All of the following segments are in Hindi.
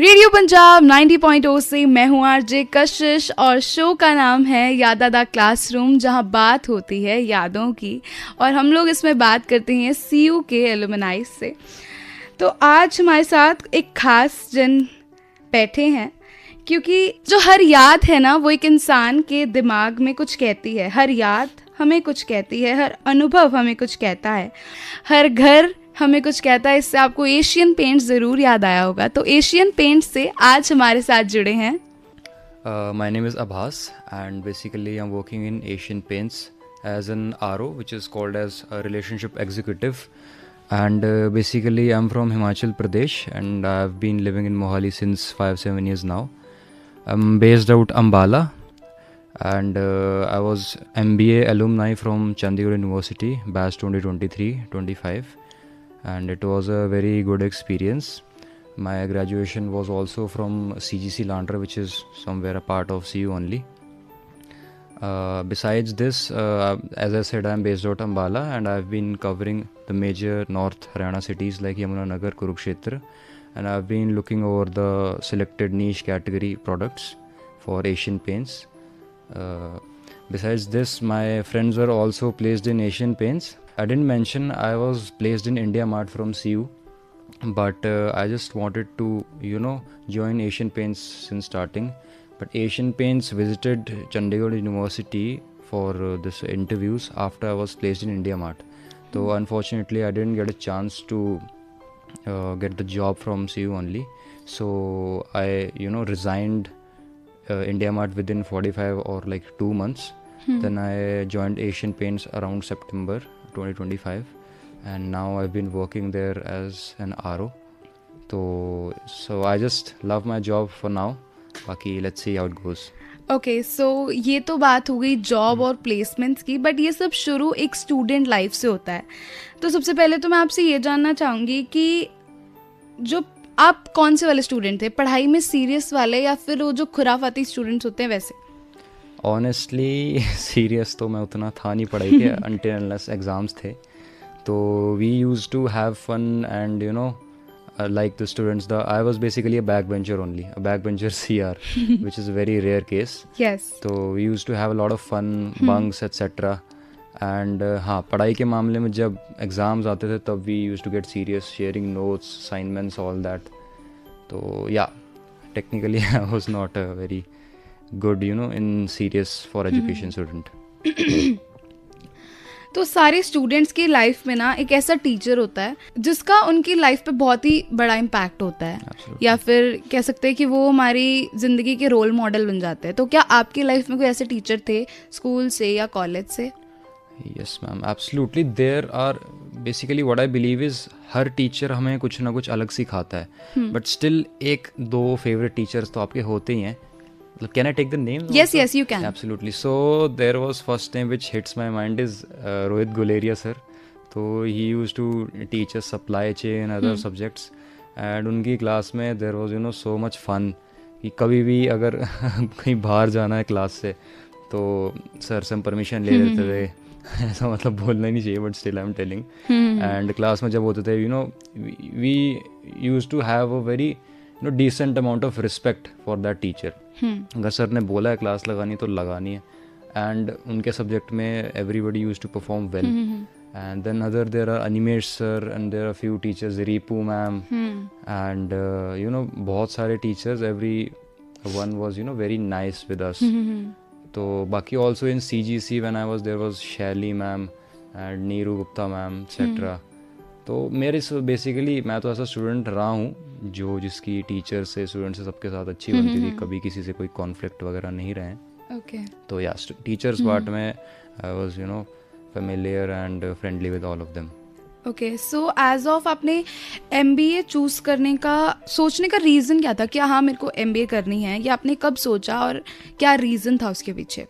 रेडियो पंजाब 90.0 से मैं हूँ आरजे कशिश और शो का नाम है यादादा क्लासरूम, जहाँ बात होती है यादों की और हम लोग इसमें बात करते हैं सीयू के एलुमनाई से। तो आज हमारे साथ एक खास जन बैठे हैं, क्योंकि जो हर याद है ना वो एक इंसान के दिमाग में कुछ कहती है। हर याद हमें कुछ कहती है, हर अनुभव हमें कुछ कहता है, हर घर हमें कुछ कहता है। इससे आपको एशियन पेंट्स ज़रूर याद आया होगा। तो एशियन पेंट्स से आज हमारे साथ जुड़े हैं My name is Abbas and basically I'm working in Asian Paints as an RO, which is called as a relationship executive. And basically I'm from Himachal Pradesh and I've been living in Mohali since 5-7 years now. I'm based out Ambala and I was MBA alumni from Chandigarh University, batch 2023-25, and it was a very good experience. My graduation was also from CGC Landra, which is somewhere a part of CU only. Besides this, as I said, I am based out Ambala and I've been covering the major North Haryana cities like Yamunanagar, Kurukshetra, and I've been looking over the selected niche category products for Asian Paints. Besides this, my friends were also placed in Asian Paints. I didn't mention I was placed in India Mart from CU, but I just wanted to, join Asian Paints since starting. But Asian Paints visited Chandigarh University for this interviews after I was placed in India Mart. So unfortunately, I didn't get a chance to get the job from CU only. So I, resigned India Mart within 45 or like 2 months. Then I joined Asian Paints around September 2025, and now I've been working there as an RO. So I just love my job for now. बाकी let's see how it goes. Okay, so ये तो बात हो गई जॉब और प्लेसमेंट्स की, बट ये सब शुरू एक स्टूडेंट लाइफ से होता है। तो सबसे पहले तो मैं आपसे ये जानना चाहूँगी कि जो आप कौन से वाले स्टूडेंट थे, पढ़ाई में सीरियस वाले या फिर वो जो खुराफाती स्टूडेंट्स होते हैं वैसे? ऑनेस्टली सीरियस तो मैं उतना था नहीं पढ़ाई के until unless एग्ज़ाम्स थे। तो we use to have fun and like the students, I was basically a backbencher only, a backbencher CR, which is a very rare case. Yes. So we used to have a lot of fun, bunks, etc. And हाँ, पढ़ाई के मामले में जब एग्ज़ाम्स आते थे तब we used to get serious, sharing notes, assignments, all that. तो yeah, technically I was not a very good, in serious for education student. तो सारे स्टूडेंट्स की लाइफ में ना एक ऐसा टीचर होता है जिसका उनकी लाइफ पे बहुत ही बड़ा इम्पैक्ट होता है। Absolutely. या फिर कह सकते हैं कि वो हमारी ज़िंदगी के रोल मॉडल बन जाते हैं। तो क्या आपकी लाइफ में कोई ऐसे टीचर थे स्कूल से या कॉलेज से? Yes ma'am, absolutely. There are basically what I believe is her teacher हमें कुछ ना कुछ अलग सिखाता है, बट स्टिल एक दो फेवरेट टीचर्स तो आपके होते ही हैं। Can I take the names? Yes, also? yes, you can. Absolutely. So there was first name which hits my mind is Rohit Guleria sir. So he used to teach us supply chain, other subjects, and उनकी क्लास में there was so much fun कि कभी भी अगर कहीं बाहर जाना है क्लास से तो सर से हम परमिशन ले लेते थे। ऐसा मतलब बोलना ही नहीं चाहिए, but still I am telling. And class में जब होते थे we use to have a very decent amount of respect for that teacher. अगर सर ने बोला है क्लास लगानी तो लगानी है, एंड उनके सब्जेक्ट में everybody used to perform well. And then there are Animesh sir and there are few teachers, Ripu ma'am, and बहुत सारे teachers, every one was very nice with us. तो बाकी also in CGC when I was there was Shaili ma'am and Neeru Gupta ma'am etc. तो मेरे बेसिकली मैं तो ऐसा स्टूडेंट रहा हूँ जो जिसकी टीचर से स्टूडेंट से सबके साथ अच्छी बनती थी, कभी किसी से कोई कॉन्फ्लिक्ट वगैरह नहीं रहे। ओके। तो या टीचर्स पार्ट में I was familiar and friendly with all of them. Okay, so as of आपने MBA चूज़ करने का सोचने का रीज़न क्या था? क्या हाँ मेरे को MBA करनी है, या आपने कब सोचा और क्या रीज़न था उसके पीछे?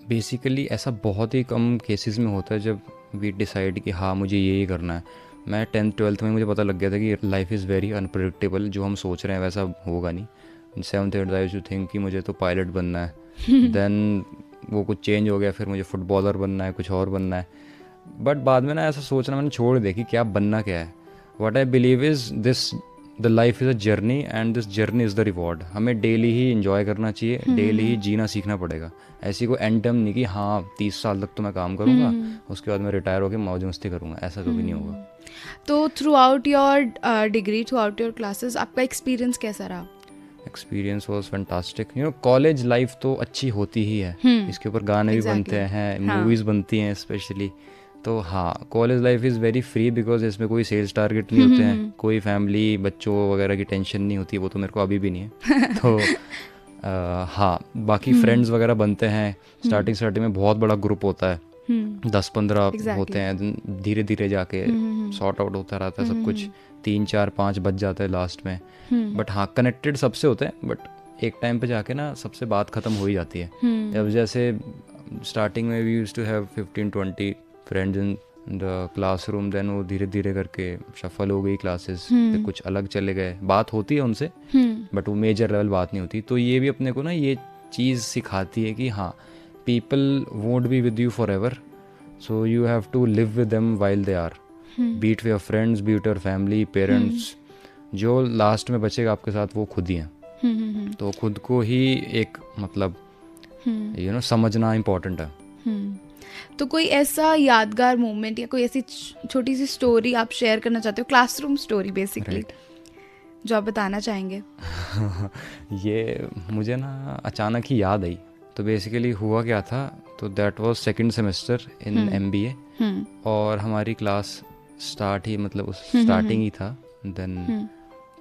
बेसिकली ऐसा बहुत ही कम केसेस में होता है जब वी डिसाइड कि हाँ मुझे ये करना है। मैं 10th 12th में मुझे पता लग गया था कि लाइफ इज़ वेरी अनप्रेडिक्टेबल, जो हम सोच रहे हैं वैसा होगा नहीं। 7th 8th I used to think कि मुझे तो पायलट बनना है, देन वो कुछ चेंज हो गया, फिर मुझे फुटबॉलर बनना है, कुछ और बनना है। बट बाद में ना ऐसा सोचना मैंने छोड़ दिया कि क्या बनना क्या है। What I believe is this the life is a journey and this journey is the reward. हमें डेली ही इंजॉय करना चाहिए, डेली ही जीना सीखना पड़ेगा. ऐसी कोई एंड टाइम नहीं कि हाँ 30 साल तक तो मैं काम करूँगा, उसके बाद मैं रिटायर होकर मौज मस्ती करूँगा, ऐसा कभी नहीं होगा. तो through out your degree, through out your classes, आपका एक्सपीरियंस कैसा रहा? Experience was fantastic. College life तो अच्छी होती ही है, इसके ऊपर गाने भी बनते हैं, मूवीज़ बनती हैं स्पेशली. तो हाँ, college life is very free because इसमें कोई सेल्स टारगेट नहीं होते हैं, कोई फैमिली बच्चों वगैरह की टेंशन नहीं होती. वो तो मेरे को अभी भी नहीं है. तो हाँ, बाकी फ्रेंड्स वगैरह बनते हैं. स्टार्टिंग में बहुत बड़ा ग्रुप होता है, 10-15 होते हैं. धीरे धीरे जाके सॉर्ट आउट होता रहता है सब कुछ. 3-4-5 बज जाता है लास्ट में. बट हाँ, कनेक्टेड सबसे होते हैं, बट एक टाइम पे जाके ना सबसे बात ख़त्म हो ही जाती है. अब जैसे स्टार्टिंग में we used to have 15-20 friends in the classroom. Then वो धीरे धीरे करके शफल हो गई क्लासेस, फिर कुछ अलग चले गए. बात होती है उनसे, बट वो मेजर लेवल बात नहीं होती. तो ये भी अपने को ना ये चीज़ सिखाती है कि हाँ, people won't be with you for ever, so you have to live with them while they are. Beat your friends, beat your family, parents, जो लास्ट में बचेगा आपके साथ वो खुद ही हैं. तो खुद को ही एक मतलब समझना इम्पोर्टेंट है. तो कोई ऐसा यादगार मोमेंट या कोई ऐसी छोटी सी स्टोरी आप शेयर करना चाहते हो, क्लासरूम स्टोरी बेसिकली, जो आप बताना चाहेंगे? ये मुझे ना अचानक ही याद आई. तो बेसिकली हुआ क्या था, तो that was second semester in MBA, और हमारी क्लास स्टार्ट ही मतलब उस स्टार्टिंग ही था. देन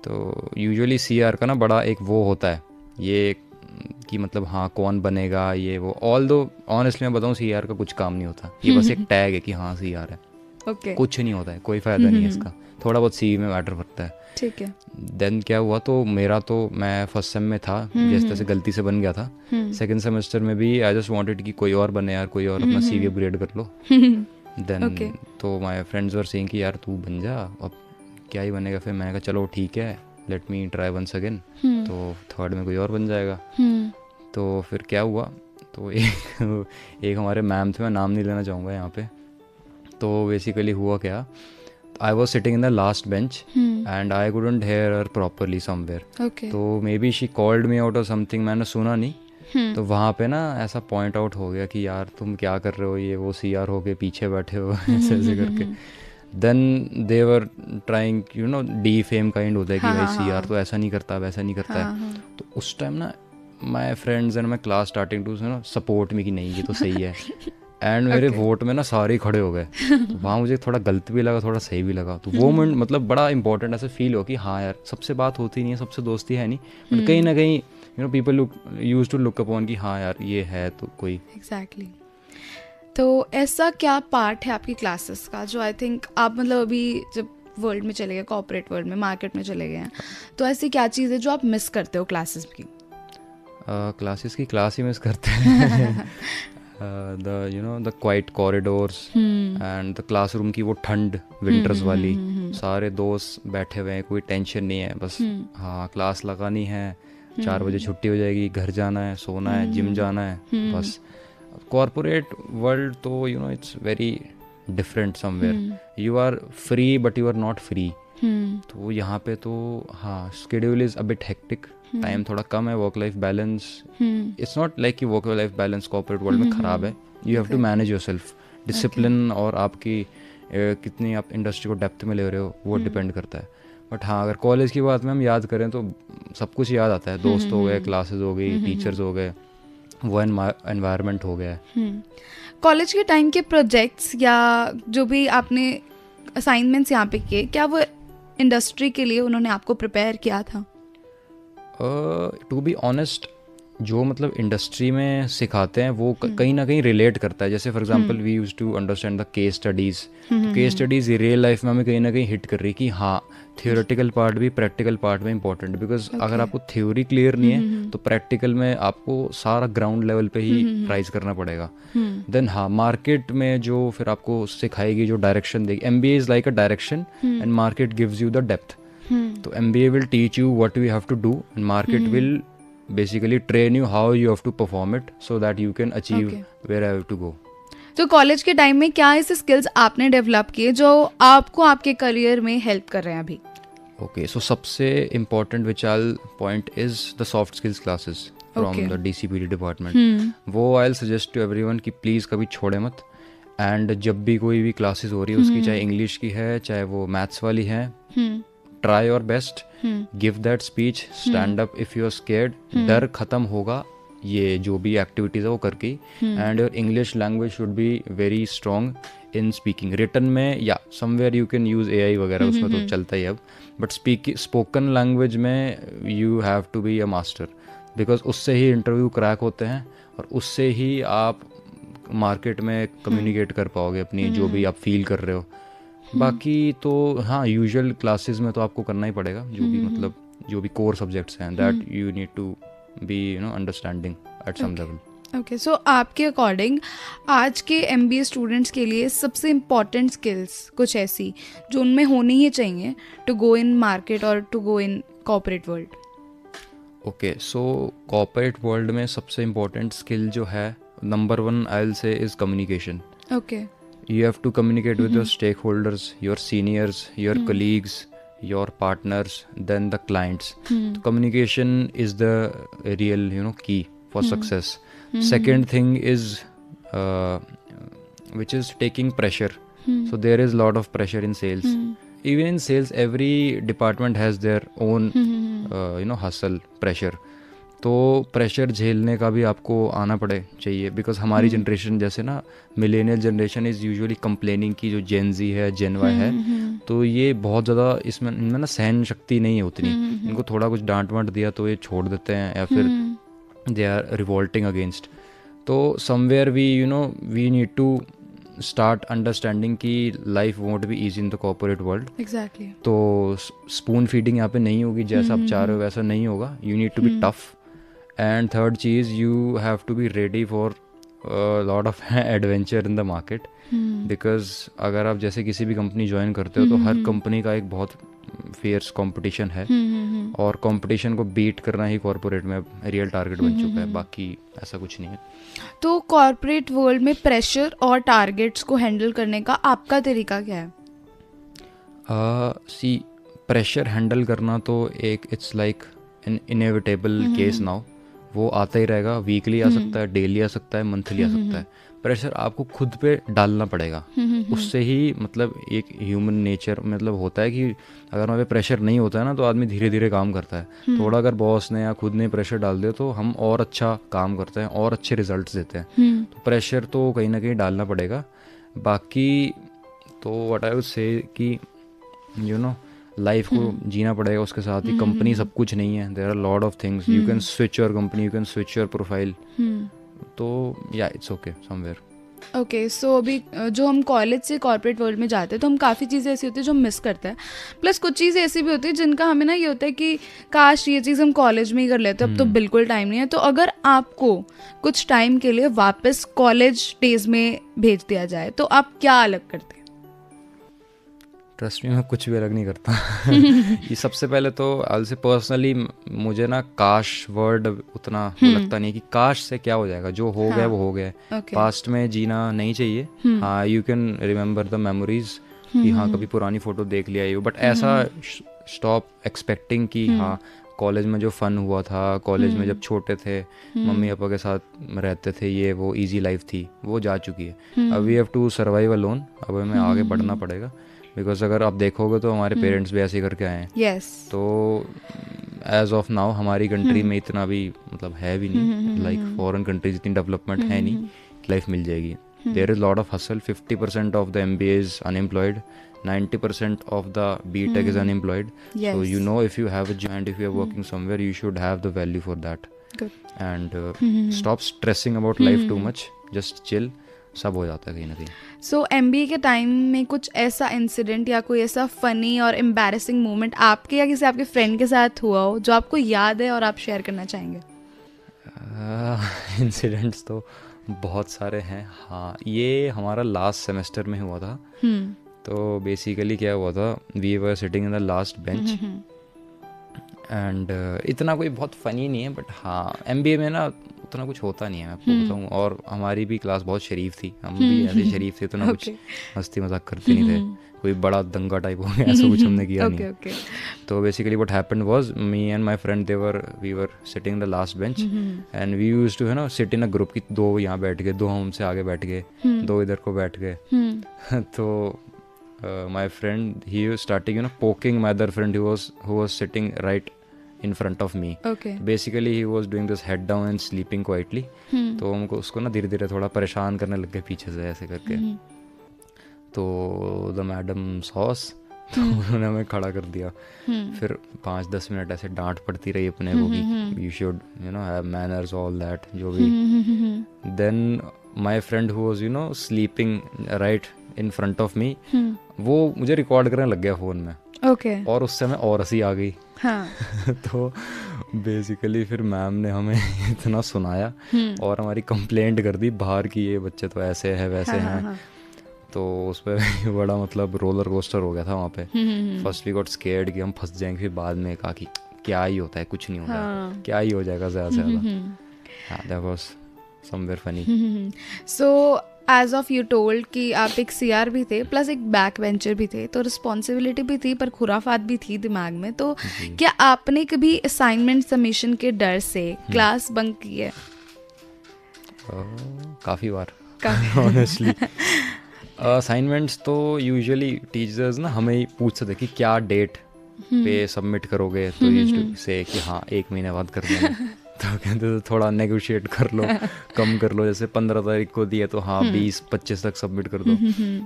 तो यूजुअली CR का ना बड़ा एक वो होता है ये कि मतलब हाँ कौन बनेगा ये वो. ऑल दो ऑनेस्टली मैं बताऊँ, CR का कुछ काम नहीं होता. ये बस एक टैग है कि हाँ CR है. Okay. कुछ नहीं होता है, कोई फ़ायदा नहीं है इसका. थोड़ा बहुत CV में मैटर करता है. ठीक है. देन क्या हुआ, तो मैं फर्स्ट सेम में था, जैसे तैसे गलती से बन गया था. सेकंड सेमेस्टर में भी आई जस्ट वांटेड कि कोई और बने यार, कोई और अपना CV अपग्रेड कर लो. देन तो माय फ्रेंड्स वर सेइंग कि यार तू बन जा, अब क्या ही बनेगा. फिर मैंने कहा चलो ठीक है, let me try once again. तो थर्ड में कोई और बन जाएगा. तो फिर क्या हुआ, तो एक हमारे मैम थे, मैं नाम नहीं लेना चाहूँगा यहाँ पे. तो बेसिकली हुआ क्या, I was sitting in the last bench and I couldn't hear her properly somewhere. तो maybe she called me out or something, मैंने सुना नहीं. तो वहाँ पे ना ऐसा पॉइंट आउट हो गया कि यार तुम क्या कर रहे हो, ये वो CR हो के पीछे बैठे हो ऐसे ऐसे करके. Then they were trying defame kind होता है कि भाई CR तो ऐसा नहीं करता, वैसा नहीं करता है. तो उस टाइम ना my friends and my class starting to support में कि नहीं ये तो सही है. एंड मेरे वोट में ना सारे खड़े हो गए. तो वहाँ मुझे थोड़ा गलत भी लगा, थोड़ा सही भी लगा. तो वो मोमेंट मतलब बड़ा इंपॉर्टेंट ऐसा फील हो कि हाँ यार, सबसे बात होती नहीं है, सबसे दोस्ती है नहीं, बट कहीं ना कहीं people use to look upon कि हाँ यार ये है तो कोई. एग्जैक्टली. तो ऐसा क्या पार्ट है आपकी क्लासेस का जो आई थिंक आप मतलब अभी जब वर्ल्ड में चले गए, कॉर्पोरेट वर्ल्ड में, मार्केट में चले गए हैं, तो ऐसी क्या चीज़ है जो आप मिस करते हो क्लासेस की? क्लासेस की क्लास ही मिस करते हैं. the quiet corridors and the classroom की वो ठंड विंटर्स वाली. सारे दोस्त बैठे हुए हैं, कोई टेंशन नहीं है, बस हाँ क्लास लगानी है, 4 बजे छुट्टी हो जाएगी, घर जाना है, सोना है, जिम जाना है, बस. कॉर्पोरेट वर्ल्ड तो it's very different somewhere. You are free but you are not free. तो यहाँ पे तो हाँ schedule is a bit hectic, time थोड़ा कम है, work life balance. It's not like कि work life balance corporate world में ख़राब है. You have to manage your self. Discipline और आपकी कितनी आप इंडस्ट्री को डेप्थ में ले रहे हो वो डिपेंड करता है. बट हाँ अगर कॉलेज की बात में हम याद करें तो सब कुछ याद आता है. दोस्त हो गए, क्लासेस हो गई, टीचर्स हो गए, वो एनवायरनमेंट हो गया. कॉलेज के टाइम के प्रोजेक्ट्स या जो भी आपने असाइनमेंट्स यहाँ पे किए, क्या वो इंडस्ट्री के लिए उन्होंने आपको प्रिपेयर किया था? टू बी ऑनेस्ट, जो मतलब इंडस्ट्री में सिखाते हैं वो कहीं ना कहीं रिलेट करता है. जैसे for example we used to understand the case studies. तो केस स्टडीज़ रियल लाइफ में हमें कहीं ना कहीं हिट कर रही कि हाँ थियोरेटिकल पार्ट भी प्रैक्टिकल पार्ट में इंपॉर्टेंट. बिकॉज अगर आपको थ्योरी क्लियर नहीं है तो प्रैक्टिकल में आपको सारा ग्राउंड लेवल पे ही राइज करना पड़ेगा. देन हाँ मार्केट में जो फिर आपको सिखाएगी, जो डायरेक्शन देगी. MBA is like a direction and market gives you the depth. तो MBA will teach you what you have to do and market will basically train you how you have to perform it so that you can achieve where I have to go. तो कॉलेज के टाइम में क्या ऐसे स्किल्स आपने डेवलप किए जो आपको आपके करियर में हेल्प कर रहे हैं अभी? ओके, सो सबसे important which I point is the soft skills classes Okay. From the DCPT department. वो आई सजेस्ट टू एवरीवन कि प्लीज़ कभी छोड़े मत. एंड जब भी कोई भी क्लासेस हो रही है उसकी, चाहे इंग्लिश की है चाहे वो मैथ्स वाली है, try your best, give that speech, stand up if you are scared. डर खत्म होगा ये जो भी एक्टिविटीज़ है वो करके. And your English language should be very strong in speaking. Written में या somewhere you can use AI वगैरह, उसमें तो चलता ही अब. बट स्पोकन लैंग्वेज में you have to be a master, because उससे ही इंटरव्यू क्रैक होते हैं और उससे ही आप मार्केट में कम्युनिकेट कर पाओगे अपनी जो भी आप फील कर रहे हो. बाकी तो हाँ, यूजुअल क्लासेस में तो आपको करना ही पड़ेगा जो भी मतलब जो भी कोर सब्जेक्ट्स हैं, that you need to be understanding at some level. Okay, so आपके अकॉर्डिंग आज के MBA स्टूडेंट्स के लिए सबसे इम्पॉर्टेंट स्किल्स कुछ ऐसी जो उनमें होनी ही चाहिए टू गो इन मार्केट और to go in corporate world? Okay, so corporate world में सबसे इम्पोर्टेंट स्किल जो है, number 1 I will say is communication. Okay. You have to communicate with your stakeholders, your seniors, your colleagues, your partners, then the clients. So communication is the real, key for success. Second thing is, which is taking pressure. So there is a lot of pressure in sales. Even in sales, every department has their own, hustle, pressure. तो प्रेशर झेलने का भी आपको आना पड़े चाहिए, बिकॉज हमारी जनरेशन जैसे ना, millennial generation is usually complaining की जो जेन जी है, जेन वाई है, तो ये बहुत ज़्यादा इसमें इनमें ना सहन शक्ति नहीं है उतनी. इनको थोड़ा कुछ डांट वांट दिया तो ये छोड़ देते हैं या फिर दे आर रिवोल्टिंग अगेंस्ट. तो somewhere we need to start understanding कि life won't be easy in the corporate world. Exactly. तो स्पून फीडिंग यहाँ पे नहीं होगी, जैसा आप चाह रहे हो वैसा नहीं होगा. You need to be tough. And third cheese, you have to be ready for a lot of adventure in the market. Because अगर आप जैसे किसी भी कंपनी ज्वाइन करते हो तो हर कंपनी का एक बहुत फेयर्स कंपटीशन है, और कंपटीशन को बीट करना ही कॉर्पोरेट में रियल टारगेट बन चुका है. बाकी ऐसा कुछ नहीं है. तो कॉर्पोरेट वर्ल्ड में प्रेशर और टारगेट्स को हैंडल करने का आपका तरीका क्या है? सी, प्रेशर हैंडल करना तो एक it's like an inevitable case now. वो आता ही रहेगा. वीकली आ सकता है, डेली आ सकता है, मंथली आ सकता है. प्रेशर आपको खुद पे डालना पड़ेगा. उससे ही मतलब एक ह्यूमन नेचर मतलब होता है कि अगर वहाँ पे प्रेशर नहीं होता है ना, तो आदमी धीरे धीरे काम करता है. थोड़ा अगर बॉस ने या खुद ने प्रेशर डाल दिया तो हम और अच्छा काम करते हैं और अच्छे रिजल्ट्स देते हैं. तो प्रेशर तो कहीं ना कहीं डालना पड़ेगा. बाकी तो व्हाट आई वुड से कि लाइफ को जीना पड़ेगा. उसके साथ ही कंपनी सब कुछ नहीं है. There are lot of things. You can switch your company, you can switch your profile. तो या it's okay somewhere. Okay, so अभी जो हम कॉलेज से कॉर्पोरेट वर्ल्ड में जाते हैं तो हम काफ़ी चीज़ें ऐसी होती है जो हम मिस करते हैं. प्लस कुछ चीज़ें ऐसी भी होती है जिनका हमें ना ये होता है कि काश ये चीज़ हम कॉलेज में ही कर लेते. अब तो बिल्कुल टाइम नहीं है. तो अगर आपको कुछ टाइम के लिए वापस कॉलेज डेज में भेज दिया जाए तो आप क्या अलग करते हैं? ट्रस्ट मी, मैं कुछ भी अलग नहीं करता. ये सबसे पहले तो आई से पर्सनली मुझे ना काश वर्ड उतना लगता नहीं कि काश से क्या हो जाएगा. जो हो गया वो हो गया. पास्ट में जीना नहीं चाहिए. हाँ, you can remember the memories कि हाँ कभी पुरानी फोटो देख लिया ये, बट ऐसा स्टॉप एक्सपेक्टिंग कि हाँ कॉलेज में जो फन हुआ था, कॉलेज में जब छोटे थे मम्मी पापा के साथ रहते थे, ये वो इजी लाइफ थी, वो जा चुकी है. अब we have to survive alone. अब हमें आगे बढ़ना पड़ेगा. बिकॉज अगर आप देखोगे तो हमारे पेरेंट्स भी ऐसे करके आए हैं. yes. तो एज ऑफ नाउ हमारी कंट्री में इतना भी मतलब है भी नहीं. लाइक फॉरेन कंट्रीज इतनी डेवलपमेंट है नहीं. लाइफ मिल जाएगी. There is lot of hustle. 50% of the MBA is unemployed. 90% of the BTech is unemployed. So you know if you have a job and if you are working somewhere, you should have the value for that. And stop stressing about life too much. Just chill. सब हो जाता है कहीं ना कहीं. सो MBA के टाइम में कुछ ऐसा इंसिडेंट या कोई ऐसा फनी और एम्बैरेसिंग मोमेंट आपके या किसी आपके फ्रेंड के साथ हुआ हो जो आपको याद है और आप शेयर करना चाहेंगे? इंसिडेंट्स तो बहुत सारे हैं. हाँ, ये हमारा लास्ट सेमेस्टर में हुआ था. तो बेसिकली क्या हुआ था, we were sitting in the last bench and इतना कोई बहुत फ़नी नहीं है, बट हाँ MBA में ना उतना कुछ होता नहीं है, मैं आपको बताऊँ। और हमारी भी क्लास बहुत शरीफ थी, हम भी ऐसे शरीफ थे, इतना कुछ मस्ती मजाक करते नहीं थे, कोई बड़ा दंगा टाइप हो गया ऐसा कुछ हमने किया नहीं। तो basically what happened was, me and my friend we were sitting the last bench and we used to, है ना, सिट इन अ ग्रुप की, 2 यहाँ बैठ गए, 2 हमसे आगे बैठ गए, 2 इधर को बैठ गए। तो my friend, he was starting, you know, poking my other friend who was sitting right in front of me. Okay. Basically he was doing this head down and sleeping quietly. तो हमको उसको ना धीरे धीरे थोड़ा परेशान करने लग गए पीछे से ऐसे करके। तो द मैडम सॉस, तो उन्होंने हमें खड़ा कर दिया। फिर 5-10 मिनट ऐसे डांट पड़ती रही अपने को कि you should, you know, have manners, all that जो भी। Then my friend who was, you know, sleeping right in front of me, वो मुझे रिकॉर्ड करने लग गया फ़ोन में। ओके। और उससे मैं और हंसी आ गई। हाँ। तो बेसिकली फिर मैम ने हमें इतना सुनाया और हमारी कंप्लेंट कर दी बाहर की, ये बच्चे तो ऐसे है वैसे हैं। तो उस पर बड़ा मतलब रोलर कोस्टर हो गया था वहाँ पे। फर्स्ट वी गॉट स्केयर्ड कि हम फंस जाएंगे, फिर बाद में कहा कि क्या ही होता है, कुछ नहीं होता, क्या ही हो जाएगा ज़्यादा से ज़्यादा। That was somewhere funny. So as of you told कि आप एक सीआर भी थे प्लस एक बैक वेंचर भी थे, तो रिस्पॉन्सिबिलिटी भी थी पर खुराफात भी थी दिमाग में। तो क्या आपने कभी असाइनमेंट सबमिशन के डर से क्लास बंक की है? काफ़ी बार ऑनेस्टली। असाइनमेंट्स तो यूजुअली टीचर्स ना हमें ही पूछते थे कि क्या डेट पे सबमिट करोगे, तो यूज्ड से कि हाँ 1 महीने बाद कर देंगे। तो कहते थे थोड़ा नेगोशिएट कर लो, कम कर लो, जैसे 15 तारीख को दिए तो हाँ 20-25 तक सबमिट कर दो।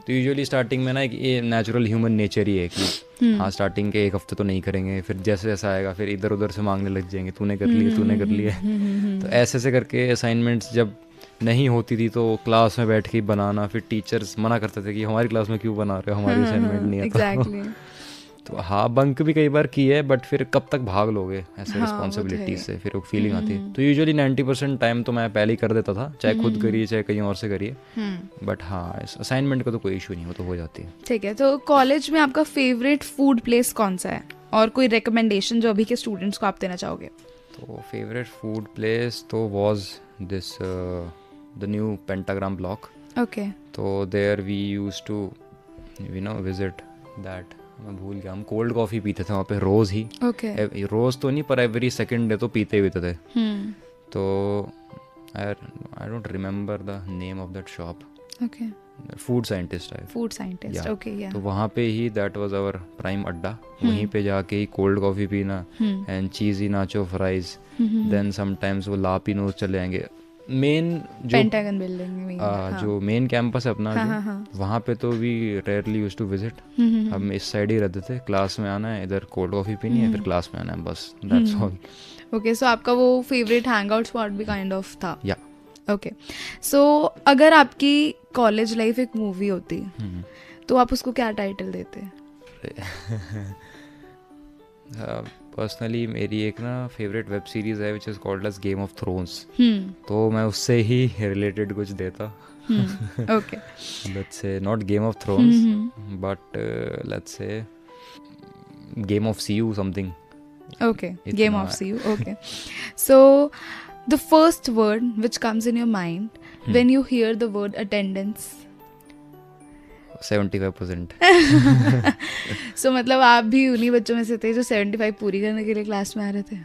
तो यूजुअली स्टार्टिंग में ना ये नेचुरल ह्यूमन नेचर ही है कि हाँ स्टार्टिंग के 1 हफ्ते तो नहीं करेंगे, फिर जैसे जैसा आएगा फिर इधर उधर से मांगने लग जाएंगे, तूने कर लिया तूने कर लिया। तो ऐसे ऐसे करके असाइनमेंट्स जब नहीं होती थी तो क्लास में बैठ के बनाना, फिर टीचर्स मना करते थे कि हमारी क्लास में क्यों बना रहे हो, हमारी असाइनमेंट नहीं है। तो हाँ बंक भी कई बार की है, बट फिर कब तक भाग लोगे ऐसे रिस्पॉन्सिबिलिटीज से, फिर वो फीलिंग आती है। तो यूजुअली 90% टाइम तो मैं पहले ही कर देता था, चाहे खुद करिए चाहे कहीं और से करिए। बट हाँ असाइनमेंट का तो कोई इशू नहीं, वो तो हो जाती है। ठीक है। तो कॉलेज में आपका फेवरेट फूड प्लेस कौन सा है, और कोई रिकमेंडेशन जो अभी के स्टूडेंट्स को आप देना चाहोगे? तो फेवरेट फूड प्लेस तो was this the new Pentagram block. Okay. तो there we used to, you know, visit that, मैं भूल गया, हम कोल्ड कॉफ़ी पीते थे वहाँ पे रोज़ ही। रोज़ तो नहीं पर एवरी सेकंड डे तो पीते ही थे। तो I don't remember the name of that shop. Okay. Food scientist है। फूड साइंटिस्ट, ओके या। तो वहाँ पे ही दैट वाज आवर प्राइम अड्डा, वहीं पे जाके ही कोल्ड कॉफ़ी पीना and cheesy nacho fries. Then sometimes वो ला पिनोज चले आएंगे। मेन जो पेंटागन बिल्डिंग में जो मेन कैंपस है अपना, वहाँ पे तो we rarely used to visit. हम इस साइड ही रहते थे, क्लास में आना है, इधर कोल्ड कॉफ़ी पीनी है, फिर क्लास में आना है, बस दैट्स ऑल। ओके। सो आपका वो फेवरेट हैंग आउट स्पॉट भी काइंड ऑफ था? या। ओके। सो अगर आपकी कॉलेज लाइफ एक मूवी होती तो आप उसको क्या टाइटल देते? पर्सनली मेरी एक ना फेवरेट वेब सीरीज है which is called as game of thrones. तो मैं उससे ही रिलेटेड कुछ देता। Okay. Let's say not game of thrones but let's say game of CU something. Okay, game of CU. Okay. So the first word which comes in your mind when you hear the word attendance? 75%. So मतलब आप भी उन्हीं बच्चों में से थे जो 75 पूरी करने के लिए क्लास में आ रहे थे?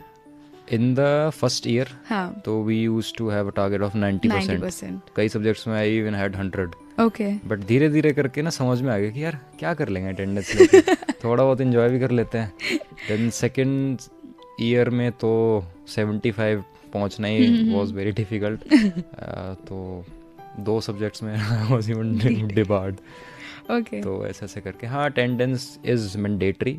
In the first year, हाँ, तो we used to have a target of 90%. कई सब्जेक्ट्स में I even had 100. Okay. But धीरे धीरे करके ना समझ में आ गया कि यार क्या कर लेंगे अटेंडेंस लेके, थोड़ा बहुत एंजॉय भी कर लेते हैं। देन सेकेंड ईयर में तो 75 पहुंचना ही वॉज वेरी डिफिकल्ट। तो 2 सब्जेक्ट्स में वॉज इवन डिबार्ड। Okay. तो ऐसे ऐसे करके हाँ अटेंडेंस इज मैंडेटरी।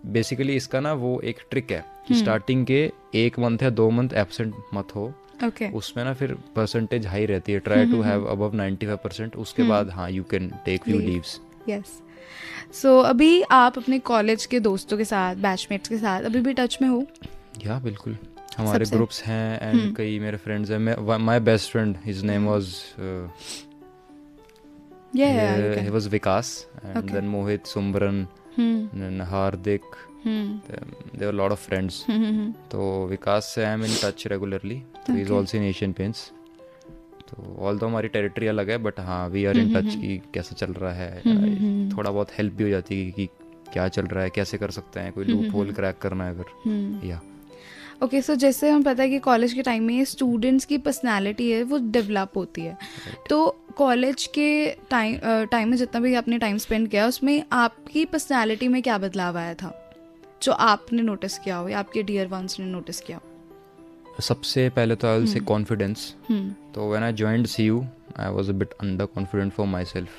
बेसिकली इसका ना वो एक ट्रिक है कि स्टार्टिंग के 1 मंथ या 2 मंथ एब्सेंट मत हो। Okay. उसमें ना फिर परसेंटेज हाई रहती है, ट्राई टू हैव अबव 95%। उसके बाद हाँ you can take few leaves. Yes. So अभी आप अपने कॉलेज के दोस्तों के साथ, बैचमेट्स के साथ अभी भी टच में हो? या बिल्कुल, हमारे ग्रुप्स हैं एंड कई मेरे फ्रेंड्स हैं। My best friend, his name was he was Vikas, and then Mohit, Sumran, and Hardik, there lot of friends. तो विकास से I am in touch regularly. तो he is also in Asian Paints. तो ऑल्दो हमारी टेरिटरी अलग है, बट हाँ वी आर इन टच कि कैसा चल रहा है. थोड़ा बहुत हेल्प भी हो जाती है कि क्या चल रहा है, कैसे कर सकते हैं, कोई लूप होल क्रैक करना है अगर. या ओके, सो जैसे हम पता है कि कॉलेज के टाइम में स्टूडेंट्स की पर्सनालिटी है वो डेवलप होती है. तो कॉलेज के टाइम में जितना भी आपने टाइम स्पेंड किया उसमें आपकी पर्सनालिटी में क्या बदलाव आया था जो आपने नोटिस किया हो या आपके डियर वंस ने नोटिस किया हो? सबसे पहले तो आई विल से कॉन्फिडेंस. तो when I joined CU I was a bit under confident for my self.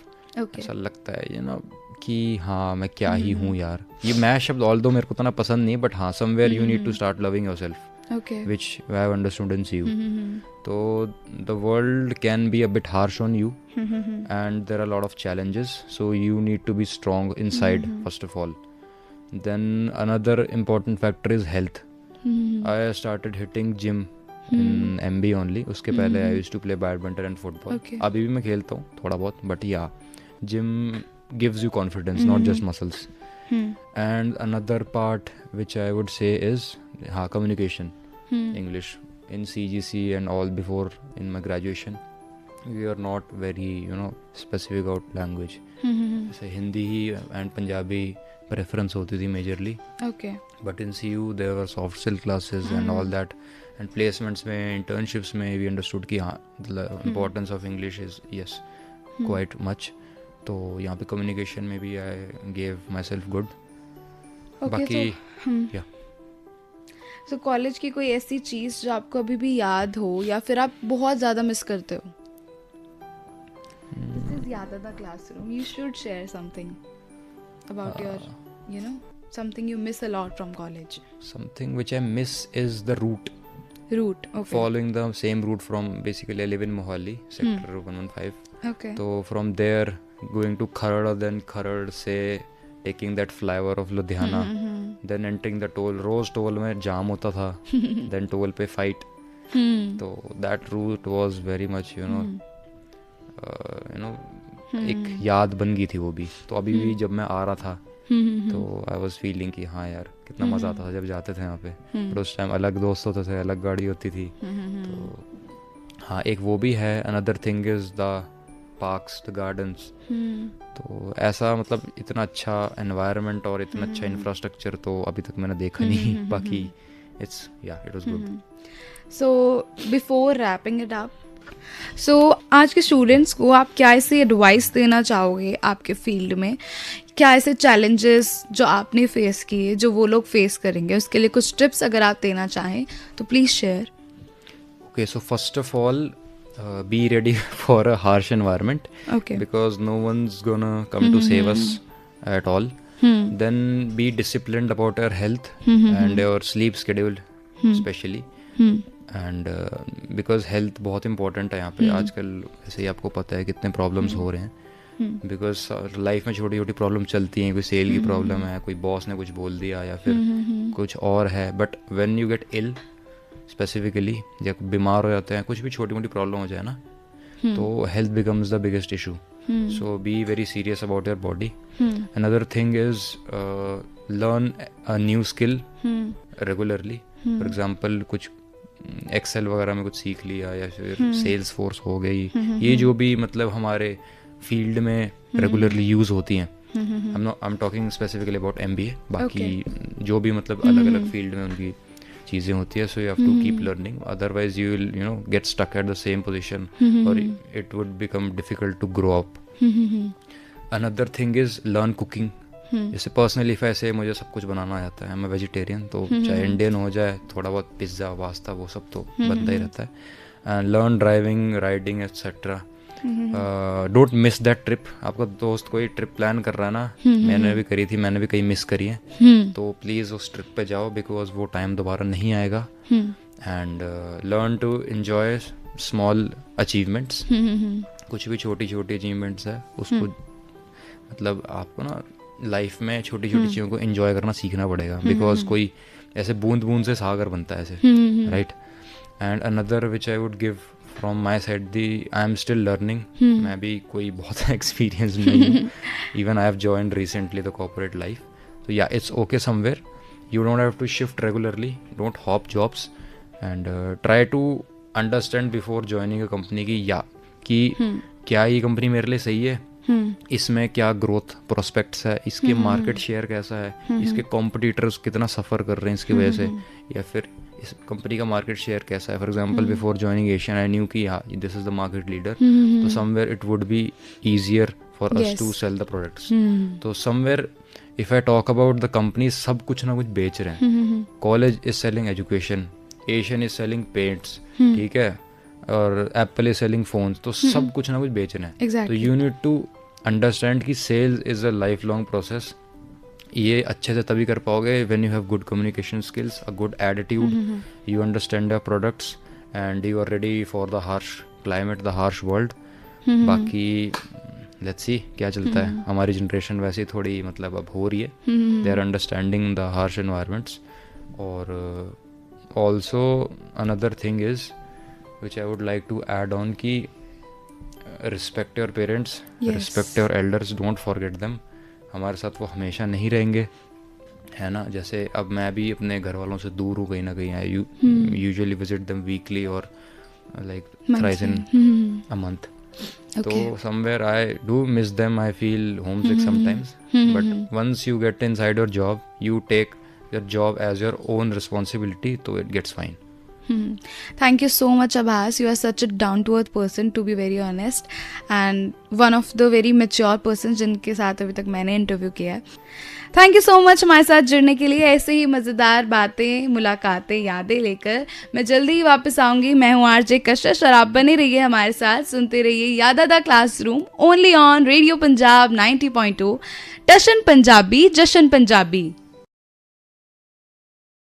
ऐसा लगता है यू नो कि हाँ मैं क्या ही हूँ यार. ये मैं शब्द ऑल्दो मेरे को तो ना पसंद नहीं, बट हाँ somewhere you need to start loving yourself, which I have understood in CU. So the world can be a bit harsh on you, and there are a lot of challenges. So you need to be strong inside first of all. Then another important factor is health. I started hitting gym in MB only. उसके पहले I used to play badminton and football. अभी भी मैं खेलता हूँ थोड़ा बहुत, but yeah, gym gives you confidence, not just muscles. And another part which I would say is communication. English in CGC and all before in my graduation we are not very specific about language. जैसे हिंदी ही and पंजाबी preference होती थी majorly. But in CU there were soft skill classes and all that, and placements में internships में we understood कि हाँ the importance of English is yes quite much. तो यहाँ पे communication में भी I gave myself good. बाकी yeah. तो कॉलेज की कोई ऐसी चीज़ जो आपको अभी भी याद हो या फिर आप बहुत ज़्यादा मिस करते हो? This is Yaadaa classroom. You should share something about your something you miss a lot from college. Something which I miss is the route. Okay. Following the same route from, basically I live in Mohali, sector 115. Okay. So from there going to Kharad, then Kharad से taking that flyover of Ludhiana, then entering the toll. रोज टोल में जाम होता था, then टोल पे fight. तो that route was very much एक याद बन गई थी वो भी. तो अभी भी जब मैं आ रहा था तो I was feeling कि हाँ यार कितना मज़ा आता था जब जाते थे यहाँ पे. बट उस टाइम अलग दोस्त होते थे, अलग गाड़ी होती थी. तो हाँ एक वो भी है. Another thing is the parks, the gardens. तो ऐसा मतलब इतना अच्छा एनवायरनमेंट और इतना अच्छा इंफ्रास्ट्रक्चर तो अभी तक मैंने देखा नहीं. बाकी it was good. So before wrapping it up, so आज के स्टूडेंट्स को आप क्या ऐसे एडवाइस देना चाहोगे आपके फील्ड में? क्या ऐसे चैलेंजेस जो आपने फेस किए जो वो लोग फेस करेंगे, उसके लिए कुछ टिप्स अगर आप देना चाहें तो please share. Okay, so first of all be ready for a harsh environment. Because no one's gonna come to save us at all. Then be disciplined about your health and your sleep schedule especially. And because health बहुत important है यहाँ पे. आजकल ऐसे ही आपको पता है कितने problems हो रहे हैं. Because लाइफ में छोटी छोटी प्रॉब्लम चलती हैं. कोई सेल की प्रॉब्लम है, कोई बॉस ने कुछ बोल दिया या फिर कुछ और है. But when you get ill specifically जब बीमार हो जाते हैं, कुछ भी छोटी मोटी प्रॉब्लम हो जाए ना, तो health becomes the biggest issue. So be very serious about your body. Another thing is learn a new skill regularly. For example कुछ एक्सेल वगैरह में कुछ सीख लिया या फिर सेल्स फोर्स हो गई. ये जो भी मतलब हमारे फील्ड में रेगुलरली यूज़ होती हैं. I am talking specifically about MBA. बाकी जो भी मतलब अलग अलग फील्ड में उनकी चीज़ें होती है. So you have to keep learning, otherwise you will get stuck at the same position और it would become difficult to grow up. Another thing is learn cooking. जैसे पर्सनली ऐसे मुझे सब कुछ बनाना आ जाता है. मैं वेजिटेरियन, तो चाहे इंडियन हो जाए, थोड़ा बहुत पिज्ज़ा पास्ता वो सब तो बनता ही रहता है. And learn driving, riding etcetera. Don't miss that trip. आपका दोस्त कोई ट्रिप प्लान कर रहा है ना, मैंने भी करी थी, मैंने भी कहीं मिस करी है, तो प्लीज़ उस ट्रिप पे जाओ. बिकॉज वो टाइम दोबारा नहीं आएगा. And learn to enjoy small achievements. कुछ भी छोटी छोटी अचीवमेंट्स है उसको मतलब आपको ना लाइफ में छोटी छोटी चीज़ों को एंजॉय करना सीखना पड़ेगा. बिकॉज कोई ऐसे बूंद बूंद से सागर बनता है ऐसे, right. And another which I would give from my side, I am still learning. मैं भी कोई बहुत एक्सपीरियंस नहीं हूँ. Even I have joined recently the corporate life. तो या it's okay somewhere, You don't have to shift regularly, don't hop jobs, and try to understand before joining a company कि क्या ये कंपनी मेरे लिए सही है, इसमें क्या ग्रोथ प्रोस्पेक्ट्स है, इसके मार्केट शेयर कैसा है, इसके कॉम्पिटिटर्स कितना सफ़र कर रहे हैं इसकी वजह से, या फिर इस कंपनी का मार्केट शेयर कैसा है. For example before joining Asian I knew कि हाँ this is the market leader, तो somewhere it would be easier for us to sell the products. तो somewhere if I talk about the company, सब कुछ ना कुछ बेच रहे हैं. College is selling education, Asian is selling paints, ठीक है, और एप्पल इज सेलिंग फोन्स, तो सब कुछ ना कुछ बेच रहे हैं. तो यू नीड टू अंडरस्टैंड कि sales is a life long process. ये अच्छे से तभी कर पाओगे when you have good communication skills, a good attitude, you understand your products and you are ready for the harsh climate, the harsh world. बाकी लेट्स सी क्या चलता है. हमारी जनरेशन वैसे थोड़ी मतलब अब हो रही है, they are understanding the harsh environments. और also another thing is which I would like to add on कि respect your parents, respect your elders, don't forget them. हमारे साथ वो हमेशा नहीं रहेंगे, है ना. जैसे अब मैं भी अपने घर वालों से दूर हूँ कहीं ना कहीं. I usually visit them weekly और like thrice in a month. तो somewhere I do miss them, I feel homesick sometimes, but once you get inside your job, you take your job as your own responsibility, so it gets fine. Thank you so much, Abbas. You are such a down-to-earth person, to be very honest, and one of the very mature persons जिनके साथ अभी तक मैंने इंटरव्यू किया है. थैंक यू सो मच हमारे साथ जुड़ने के लिए. ऐसे ही मज़ेदार बातें, मुलाकातें, यादें लेकर मैं जल्दी ही वापस आऊँगी. मैं हूँ आरजे कशिश और आप बने रहिए हमारे साथ, सुनते रहिए Yaadaa classroom, only on radio Punjab 90.2. टशन पंजाबी, जशन पंजाबी.